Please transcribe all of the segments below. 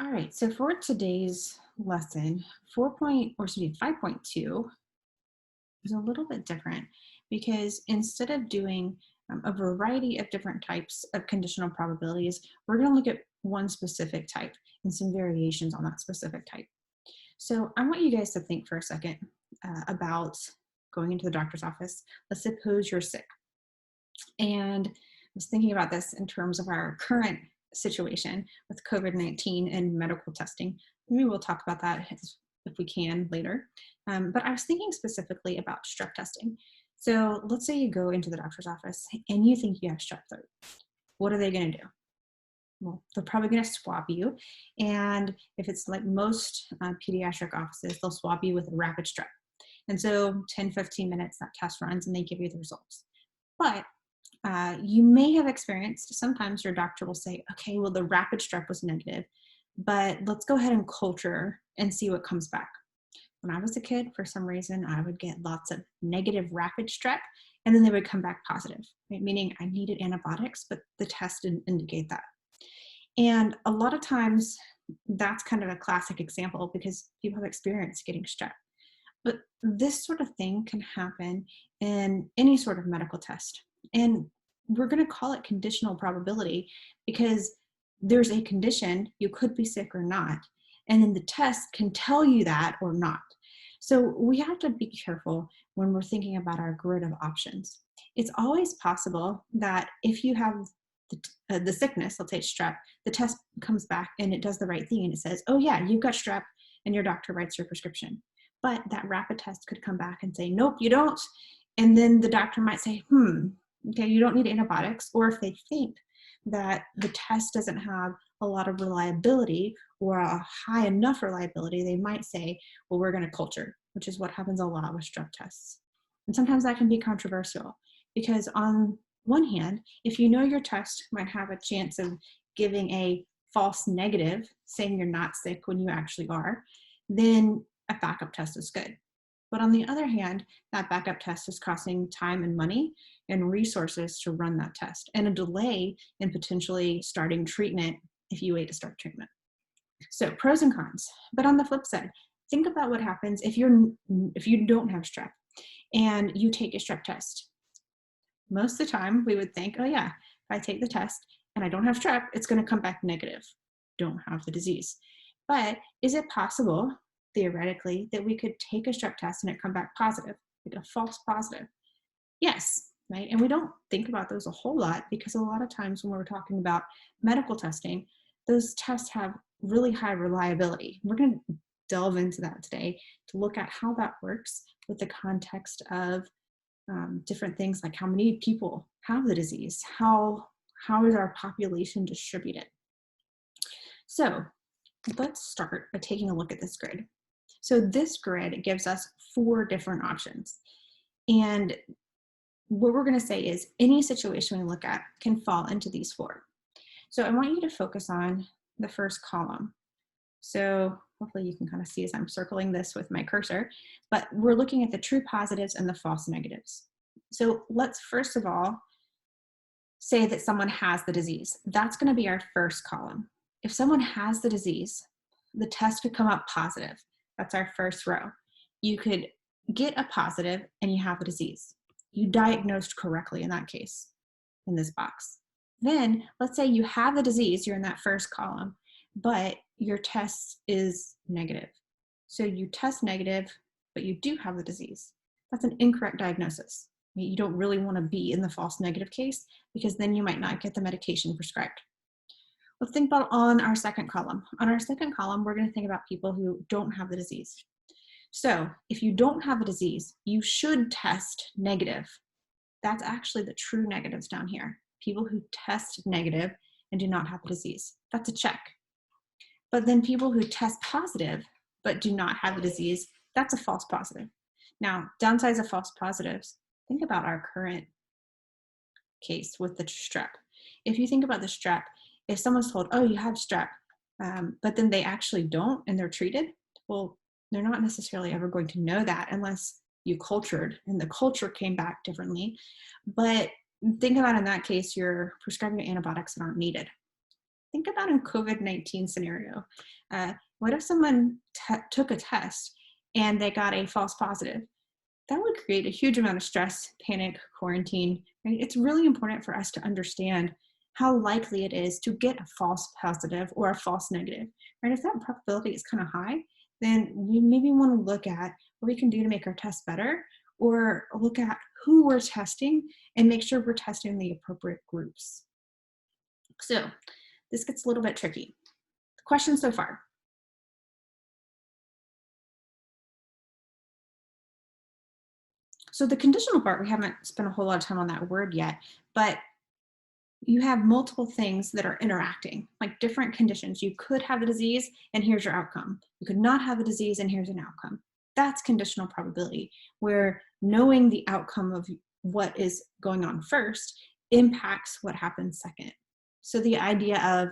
All right, so for today's lesson, 5.2 is a little bit different because instead of doing a variety of different types of conditional probabilities, we're going to look at one specific type and some variations on that specific type. So I want you guys to think for a second about going into the doctor's office. Let's suppose you're sick. And I was thinking about this in terms of our current situation with COVID-19 and medical testing. Maybe we'll talk about that if we can later. But I was thinking specifically about strep testing. So let's say you go into the doctor's office and you think you have strep throat. What are they going to do? Well, they're probably going to swab you. And if it's like most pediatric offices, they'll swab you with a rapid strep. And so 10, 15 minutes, that test runs and they give you the results. But you may have experienced, sometimes your doctor will say, okay, well, the rapid strep was negative, but let's go ahead and culture and see what comes back. When I was a kid, for some reason, I would get lots of negative rapid strep, and then they would come back positive, right? Meaning I needed antibiotics, but the test didn't indicate that. And a lot of times, that's kind of a classic example because people have experience getting strep. But this sort of thing can happen in any sort of medical test. And we're going to call it conditional probability because there's a condition, you could be sick or not. And then the test can tell you that or not. So we have to be careful when we're thinking about our grid of options. It's always possible that if you have the sickness, let's say strep, the test comes back and it does the right thing and it says, oh yeah, you've got strep, and your doctor writes your prescription. But that rapid test could come back and say, nope, you don't. And then the doctor might say, okay, you don't need antibiotics. Or if they think that the test doesn't have a lot of reliability or a high enough reliability, they might say, well, we're going to culture, which is what happens a lot with strep tests. And sometimes that can be controversial because on one hand, if you know your test might have a chance of giving a false negative, saying you're not sick when you actually are, then a backup test is good. But on the other hand, that backup test is costing time and money and resources to run that test, and a delay in potentially starting treatment if you wait to start treatment. So pros and cons. But on the flip side, think about what happens if you don't have strep and you take a strep test. Most of the time, we would think, oh yeah, if I take the test and I don't have strep, it's going to come back negative. Don't have the disease. But is it possible, theoretically, that we could take a strep test and it come back positive, like a false positive? Yes, right? And we don't think about those a whole lot because a lot of times when we're talking about medical testing, those tests have really high reliability. We're going to delve into that today to look at how that works with the context of different things like how many people have the disease, how is our population distributed. So let's start by taking a look at this grid. So this grid gives us 4 different options. And what we're going to say is any situation we look at can fall into these 4. So I want you to focus on the first column. So hopefully you can kind of see as I'm circling this with my cursor, but we're looking at the true positives and the false negatives. So let's first of all say that someone has the disease. That's going to be our first column. If someone has the disease, the test could come up positive. That's our first row. You could get a positive and you have a disease. You diagnosed correctly in that case, in this box. Then let's say you have the disease, you're in that first column, but your test is negative. So you test negative, but you do have the disease. That's an incorrect diagnosis. You don't really want to be in the false negative case because then you might not get the medication prescribed. Let's think about on our second column. On our second column, we're going to think about people who don't have the disease. So if you don't have a disease, you should test negative. That's actually the true negatives down here. People who test negative and do not have a disease. That's a check. But then people who test positive but do not have the disease, that's a false positive. Now, downsides of false positives, think about our current case with the strep. If you think about the strep, if someone's told, oh, you have strep, but then they actually don't and they're treated, well, they're not necessarily ever going to know that unless you cultured and the culture came back differently. But think about in that case, you're prescribing antibiotics that aren't needed. Think about in COVID-19 scenario. What if someone took a test and they got a false positive? That would create a huge amount of stress, panic, quarantine, right? It's really important for us to understand how likely it is to get a false positive or a false negative, right? If that probability is kind of high, then we maybe want to look at what we can do to make our test better, or look at who we're testing and make sure we're testing the appropriate groups. So this gets a little bit tricky. The question so far. So the conditional part, we haven't spent a whole lot of time on that word yet, but you have multiple things that are interacting, like different conditions. You could have the disease and here's your outcome. You could not have the disease and here's an outcome. That's conditional probability, where knowing the outcome of what is going on first impacts what happens second. So the idea of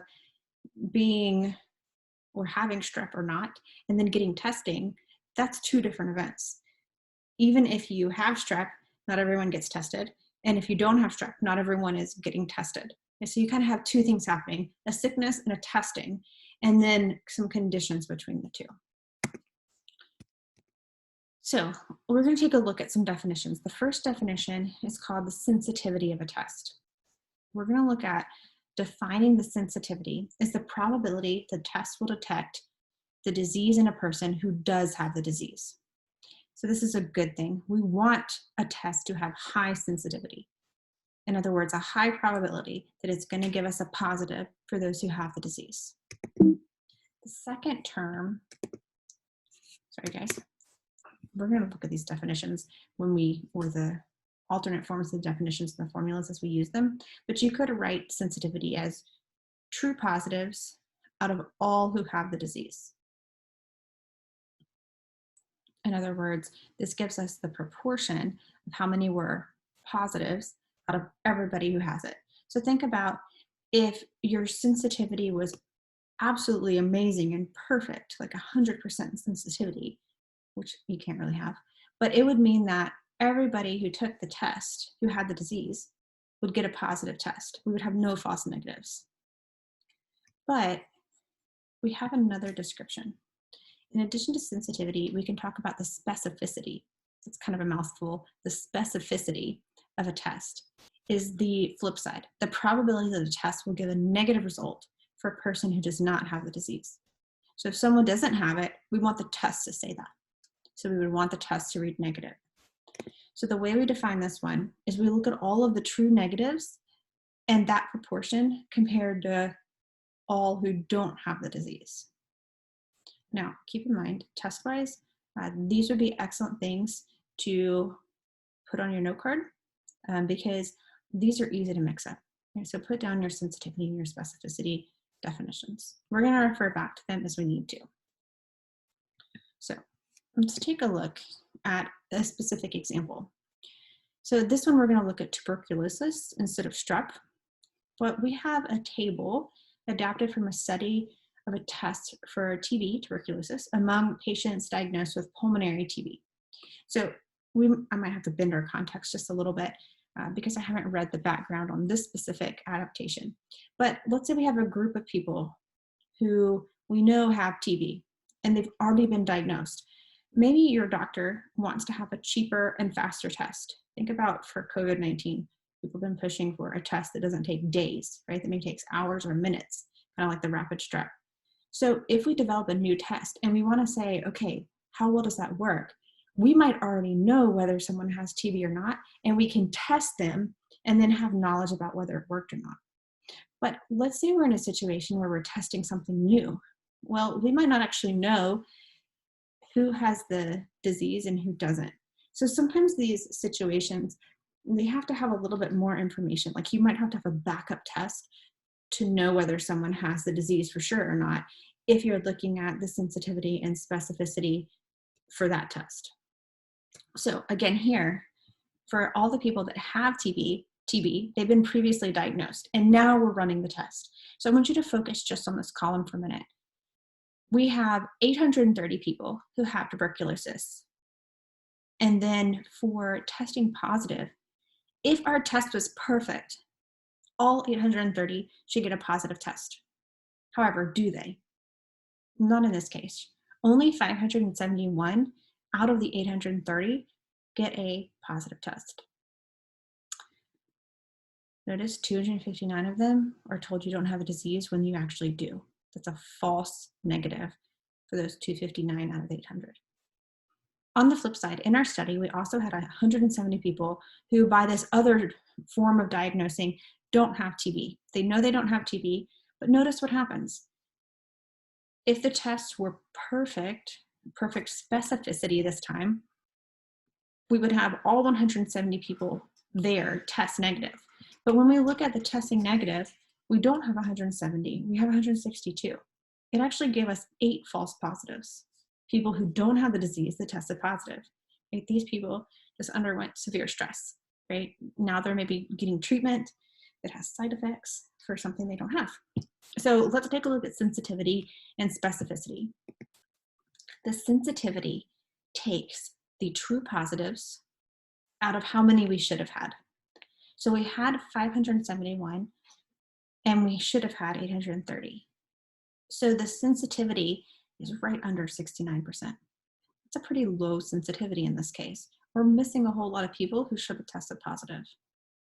being or having strep or not, and then getting testing, that's two different events. Even if you have strep, not everyone gets tested. And if you don't have strep, not everyone is getting tested. And so you kind of have two things happening, a sickness and a testing, and then some conditions between the two. So we're going to take a look at some definitions. The first definition is called the sensitivity of a test. We're going to look at defining the sensitivity as the probability the test will detect the disease in a person who does have the disease. So this is a good thing. We want a test to have high sensitivity. In other words, a high probability that it's going to give us a positive for those who have the disease. The second term, sorry guys, we're going to look at these definitions or the alternate forms of the definitions and the formulas as we use them, but you could write sensitivity as true positives out of all who have the disease. In other words, this gives us the proportion of how many were positives out of everybody who has it. So think about if your sensitivity was absolutely amazing and perfect, like 100% sensitivity, which you can't really have, but it would mean that everybody who took the test, who had the disease, would get a positive test. We would have no false negatives. But we have another description. In addition to sensitivity, we can talk about the specificity. It's kind of a mouthful. The specificity of a test is the flip side. The probability that a test will give a negative result for a person who does not have the disease. So if someone doesn't have it, we want the test to say that. So we would want the test to read negative. So the way we define this one is we look at all of the true negatives and that proportion compared to all who don't have the disease. Now, keep in mind, test-wise, these would be excellent things to put on your note card because these are easy to mix up. Okay, so put down your sensitivity and your specificity definitions. We're going to refer back to them as we need to. So let's take a look at a specific example. So this one, we're going to look at tuberculosis instead of strep, but we have a table adapted from a study of a test for TB, tuberculosis, among patients diagnosed with pulmonary TB. So I might have to bend our context just a little bit because I haven't read the background on this specific adaptation. But let's say we have a group of people who we know have TB and they've already been diagnosed. Maybe your doctor wants to have a cheaper and faster test. Think about for COVID-19, people have been pushing for a test that doesn't take days, right? That maybe takes hours or minutes, kind of like the rapid strep. So if we develop a new test and we want to say, okay, how well does that work? We might already know whether someone has TB or not, and we can test them and then have knowledge about whether it worked or not. But let's say we're in a situation where we're testing something new. Well, we might not actually know who has the disease and who doesn't. So sometimes these situations, they have to have a little bit more information. Like you might have to have a backup test to know whether someone has the disease for sure or not, if you're looking at the sensitivity and specificity for that test. So again here, for all the people that have TB, they've been previously diagnosed, and now we're running the test. So I want you to focus just on this column for a minute. We have 830 people who have tuberculosis. And then for testing positive, if our test was perfect, all 830 should get a positive test. However, do they? Not in this case. Only 571 out of the 830 get a positive test. Notice 259 of them are told you don't have a disease when you actually do. That's a false negative for those 259 out of 800. On the flip side, in our study, we also had 170 people who, by this other form of diagnosing, don't have TB. They know they don't have TB, but notice what happens. If the tests were perfect specificity this time, we would have all 170 people there test negative. But when we look at the testing negative, we don't have 170, we have 162. It actually gave us 8 false positives. People who don't have the disease that tested positive. Right? These people just underwent severe stress. Right? Now they're maybe getting treatment that has side effects for something they don't have. So let's take a look at sensitivity and specificity. The sensitivity takes the true positives out of how many we should have had. So we had 571 and we should have had 830. So the sensitivity is right under 69%. It's a pretty low sensitivity in this case. We're missing a whole lot of people who should have tested positive.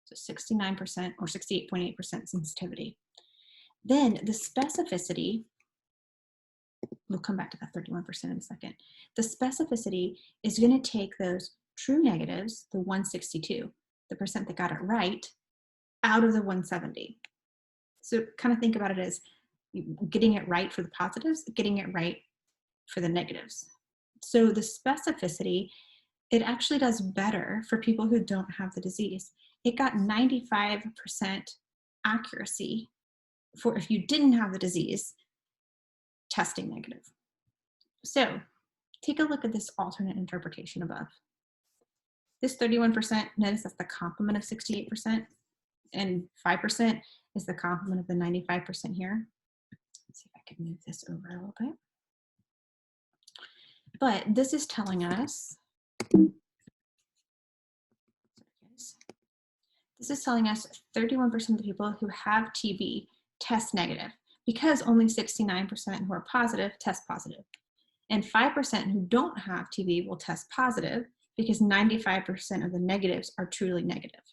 So 69% or 68.8% sensitivity. Then the specificity, we'll come back to that 31% in a second. The specificity is going to take those true negatives, the 162, the percent that got it right, out of the 170. So kind of think about it as getting it right for the positives, getting it right for the negatives. So the specificity, it actually does better for people who don't have the disease. It got 95% accuracy for if you didn't have the disease, testing negative. So take a look at this alternate interpretation above. This 31%, notice that's the complement of 68%, and 5% is the complement of the 95% here. Let's see if I can move this over a little bit. But this is telling us, this is telling us 31% of the people who have TB test negative because only 69% who are positive test positive. And 5% who don't have TB will test positive because 95% of the negatives are truly negative.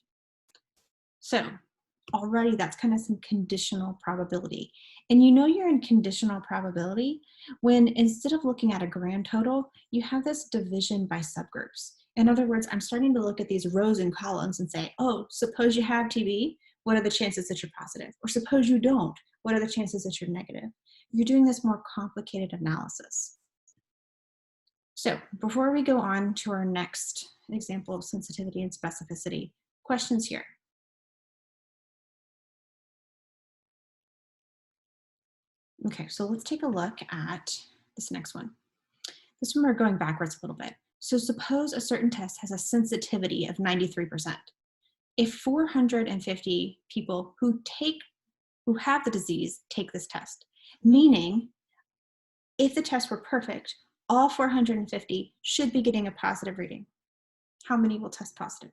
So already that's kind of some conditional probability. And you know you're in conditional probability when instead of looking at a grand total, you have this division by subgroups. In other words, I'm starting to look at these rows and columns and say, oh, suppose you have TB, what are the chances that you're positive? Or suppose you don't, what are the chances that you're negative? You're doing this more complicated analysis. So before we go on to our next example of sensitivity and specificity, questions here. Okay, so let's take a look at this next one. This one we're going backwards a little bit. So suppose a certain test has a sensitivity of 93%. If 450 people who have the disease take this test, meaning if the tests were perfect, all 450 should be getting a positive reading. How many will test positive?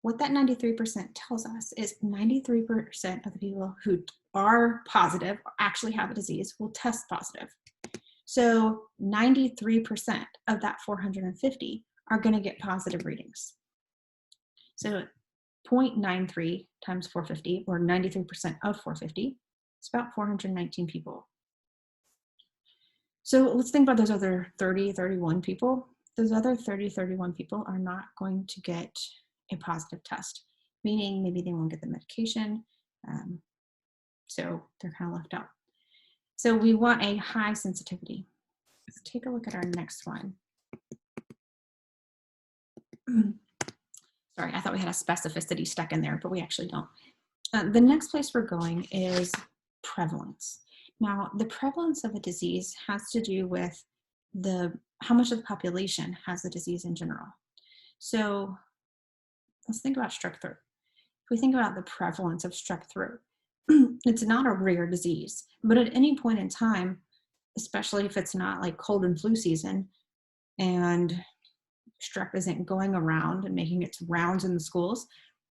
What that 93% tells us is 93% of the people who are positive or actually have a disease will test positive. So 93% of that 450 are going to get positive readings. So 0.93 times 450, or 93% of 450, it's about 419 people. So let's think about those other 30, 31 people. Those other 30, 31 people are not going to get a positive test, meaning maybe they won't get the medication. So they're kind of left out. So we want a high sensitivity. Let's take a look at our next one. Sorry, I thought we had a specificity stuck in there, but we actually don't. The next place we're going is prevalence. Now, the prevalence of a disease has to do with how much of the population has the disease in general. So let's think about strep throat. If we think about the prevalence of strep throat, it's not a rare disease, but at any point in time, especially if it's not like cold and flu season and strep isn't going around and making its rounds in the schools,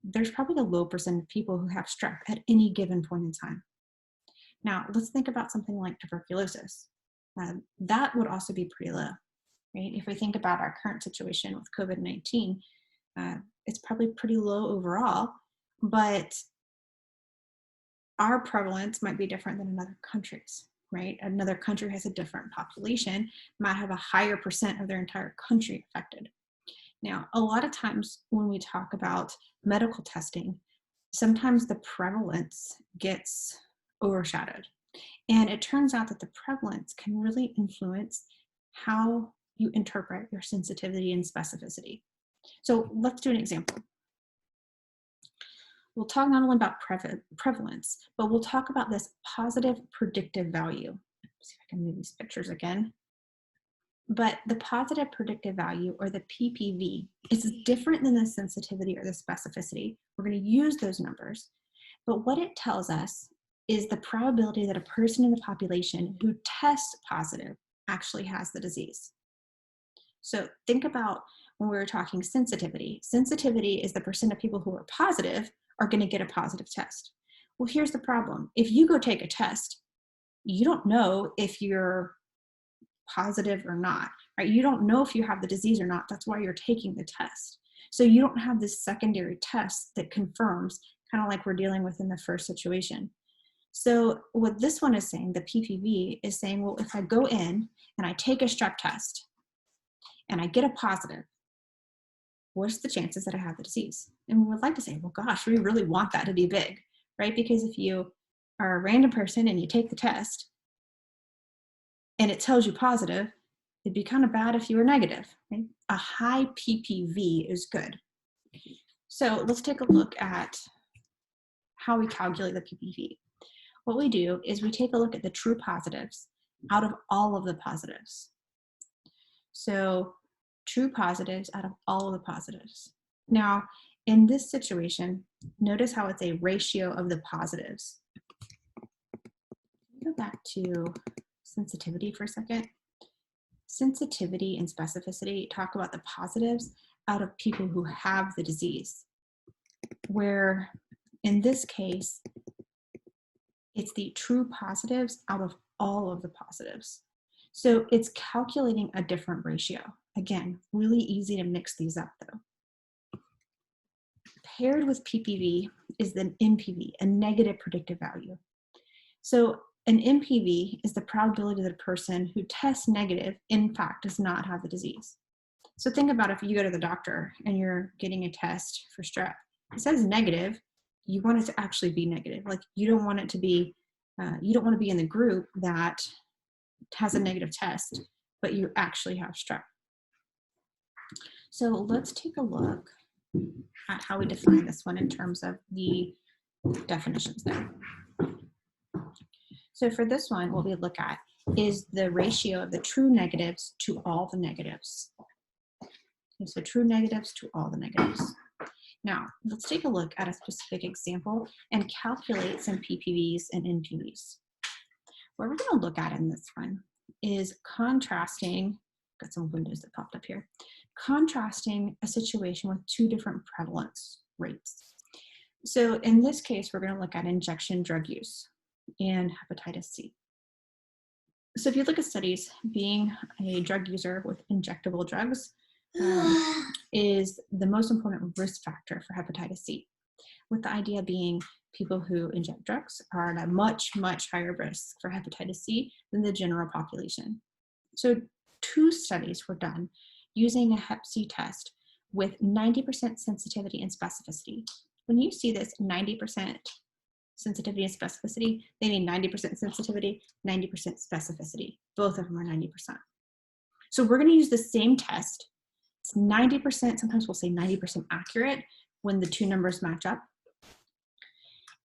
there's probably a low percent of people who have strep at any given point in time. Now, let's think about something like tuberculosis. That would also be pretty low, right? If we think about our current situation with COVID-19, it's probably pretty low overall, but our prevalence might be different than another country's, right? Another country has a different population, might have a higher percent of their entire country affected. Now, a lot of times when we talk about medical testing, sometimes the prevalence gets overshadowed. And it turns out that the prevalence can really influence how you interpret your sensitivity and specificity. So let's do an example. We'll talk not only about prevalence, but we'll talk about this positive predictive value. Let's see if I can move these pictures again. But the positive predictive value, or the PPV, is different than the sensitivity or the specificity. We're going to use those numbers, but what it tells us is the probability that a person in the population who tests positive actually has the disease. So think about when we were talking sensitivity. Sensitivity is the percent of people who are positive are going to get a positive test. Well, here's the problem. If you go take a test, you don't know if you're positive or not, right? You don't know if you have the disease or not. That's why you're taking the test. So you don't have this secondary test that confirms, kind of like we're dealing with in the first situation. So what this one is saying, the PPV, is saying, well, if I go in and I take a strep test and I get a positive, what's the chances that I have the disease? And we would like to say, well, gosh, we really want that to be big, right? Because if you are a random person and you take the test and it tells you positive, it'd be kind of bad if you were negative, right? A high PPV is good. So let's take a look at how we calculate the PPV. What we do is we take a look at the true positives out of all of the positives. So true positives out of all of the positives. Now, in this situation, notice how it's a ratio of the positives. Go back to sensitivity for a second. Sensitivity and specificity talk about the positives out of people who have the disease, where in this case, it's the true positives out of all of the positives. So it's calculating a different ratio. Again, really easy to mix these up though. Paired with PPV is the NPV, a negative predictive value. So an NPV is the probability that a person who tests negative, in fact, does not have the disease. So think about if you go to the doctor and you're getting a test for strep. It says negative, you want it to actually be negative. Like you don't want it to be, you don't want to be in the group that has a negative test, but you actually have strep. So let's take a look at how we define this one in terms of the definitions there. So for this one, what we look at is the ratio of the true negatives to all the negatives. Okay, so true negatives to all the negatives. Now, let's take a look at a specific example and calculate some PPVs and NPVs. What we're going to look at in this one is contrasting, got some windows that popped up here, contrasting a situation with two different prevalence rates. So in this case, we're going to look at injection drug use and hepatitis C. So if you look at studies, being a drug user with injectable drugs is the most important risk factor for hepatitis C, with the idea being people who inject drugs are at a much, much higher risk for hepatitis C than the general population. So 2 studies were done using a hep C test with 90% sensitivity and specificity. When you see this 90% sensitivity and specificity, they mean 90% sensitivity, 90% specificity. Both of them are 90%. So we're going to use the same test. It's 90%, sometimes we'll say 90% accurate when the 2 numbers match up.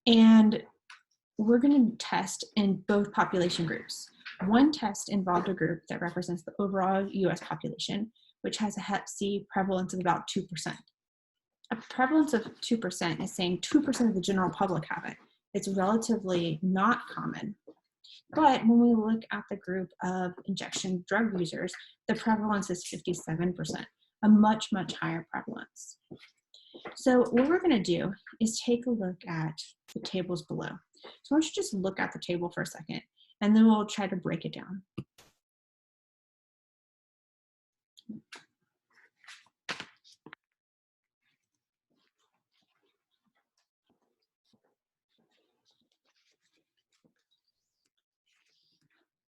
And we're going to test in both population groups. One test involved a group that represents the overall US population, which has a hep C prevalence of about 2%. A prevalence of 2% is saying 2% of the general public have it. It's relatively not common. But when we look at the group of injection drug users, the prevalence is 57%, a much, much higher prevalence. So what we're going to do is take a look at the tables below. So why don't you just look at the table for a second, and then we'll try to break it down.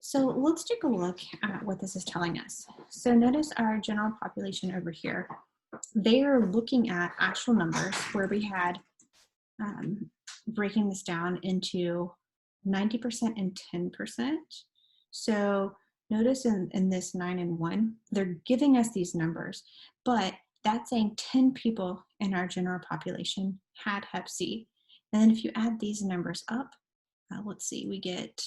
So let's take a look at what this is telling us. So notice our general population over here. They are looking at actual numbers where we had breaking this down into 90% and 10%. So notice in this 9 and 1, they're giving us these numbers, but that's saying 10 people in our general population had Hep C. And then if you add these numbers up, let's see, we get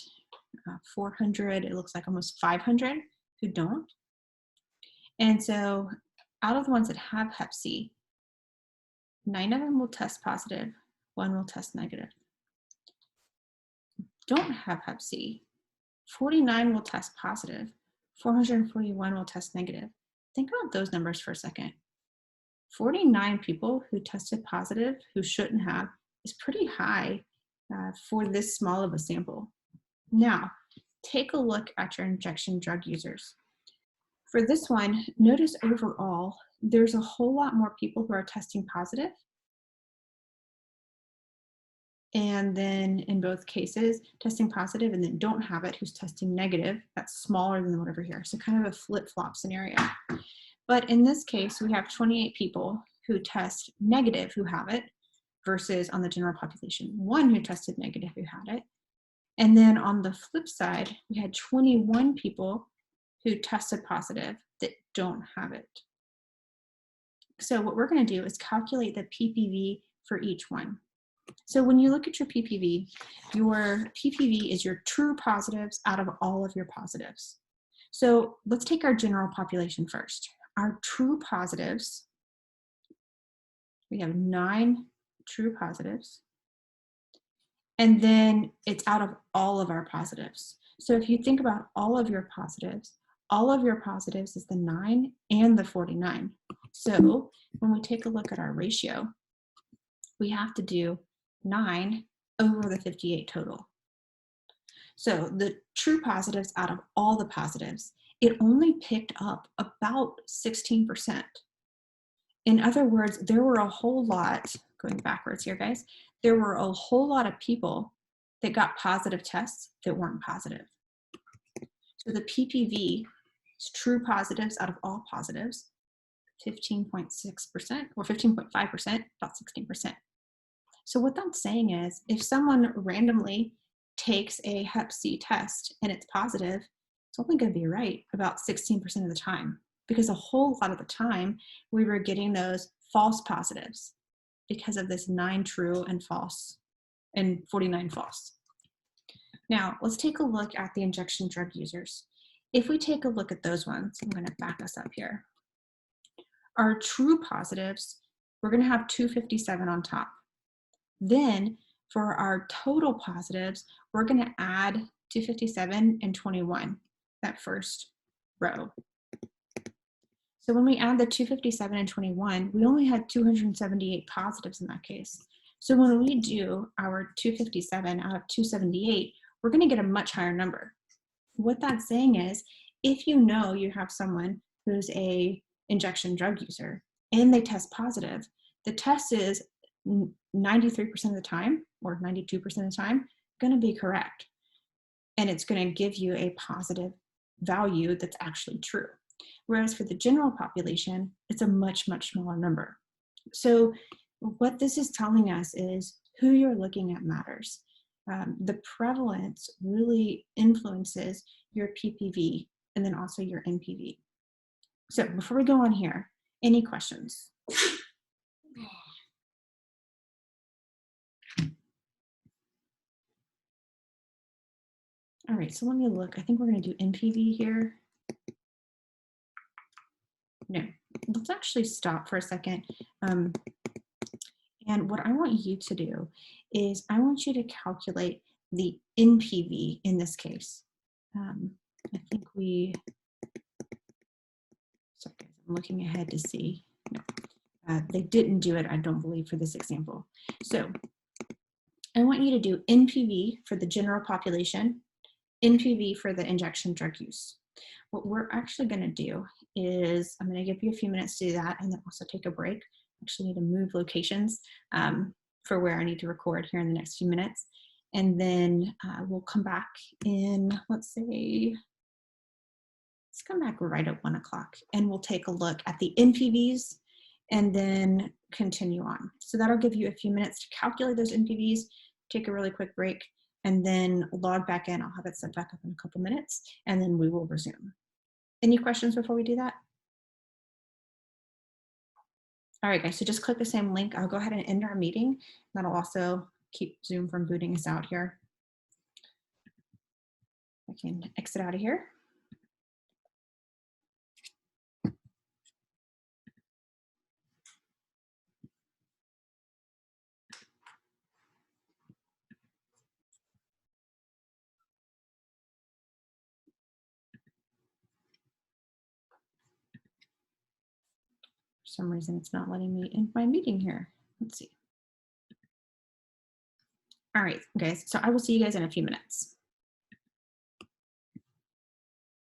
400, it looks like almost 500 who don't. And so out of the ones that have Hep C, 9 of them will test positive, 1 will test negative. Don't have Hep C, 49 will test positive, 441 will test negative. Think about those numbers for a second. 49 people who tested positive who shouldn't have is pretty high for this small of a sample. Now, take a look at your injection drug users. For this one, notice overall, there's a whole lot more people who are testing positive. And then in both cases, testing positive and then don't have it, who's testing negative, that's smaller than the one over here. So kind of a flip-flop scenario. But in this case, we have 28 people who test negative who have it versus on the general population, 1 who tested negative who had it. And then on the flip side, we had 21 people who tested positive that don't have it. So what we're going to do is calculate the PPV for each one. So when you look at your PPV is your true positives out of all of your positives. So let's take our general population first. Our true positives, we have 9 true positives. And then it's out of all of our positives. So if you think about all of your positives is the 9 and the 49. So when we take a look at our ratio, we have to do 9 over the 58 total. So the true positives out of all the positives, it only picked up about 16%. In other words, there were a whole lot, going backwards here, guys, there were a whole lot of people that got positive tests that weren't positive. So the PPV is true positives out of all positives, 15.6% or 15.5%, about 16%. So what that's saying is if someone randomly takes a Hep C test and it's positive, it's only going to be right about 16% of the time, because a whole lot of the time we were getting those false positives because of this 9 true and false and 49 false. Now let's take a look at the injection drug users. If we take a look at those ones, I'm going to back us up here. Our true positives, we're going to have 257 on top. Then for our total positives, we're going to add 257 and 21, that first row. So when we add the 257 and 21, we only had 278 positives in that case. So when we do our 257 out of 278, we're going to get a much higher number. What that's saying is, if you know you have someone who's a injection drug user and they test positive, the test is 93% of the time or 92% of the time going to be correct. And it's going to give you a positive value that's actually true. Whereas for the general population, it's a much, much smaller number. So what this is telling us is who you're looking at matters. The prevalence really influences your PPV and then also your NPV. So before we go on here, any questions? All right, so let me look. I think we're going to do NPV here. No, let's actually stop for a second. And what I want you to do is I want you to calculate the NPV in this case. I think sorry, I'm looking ahead to see. No, they didn't do it, I don't believe, for this example. So I want you to do NPV for the general population, NPV for the injection drug use. What we're actually going to do is I'm going to give you a few minutes to do that and then also take a break. I actually need to move locations for where I need to record here in the next few minutes. And then we'll come back in, let's come back right at 1 o'clock and we'll take a look at the NPVs and then continue on. So that'll give you a few minutes to calculate those NPVs, take a really quick break, and then log back in. I'll have it set back up in a couple minutes and then we will resume. Any questions before we do that? All right, guys, so just click the same link. I'll go ahead and end our meeting. That'll also keep Zoom from booting us out here. I can exit out of here. For some reason, it's not letting me in my meeting here. Let's see. All right, guys, so I will see you guys in a few minutes.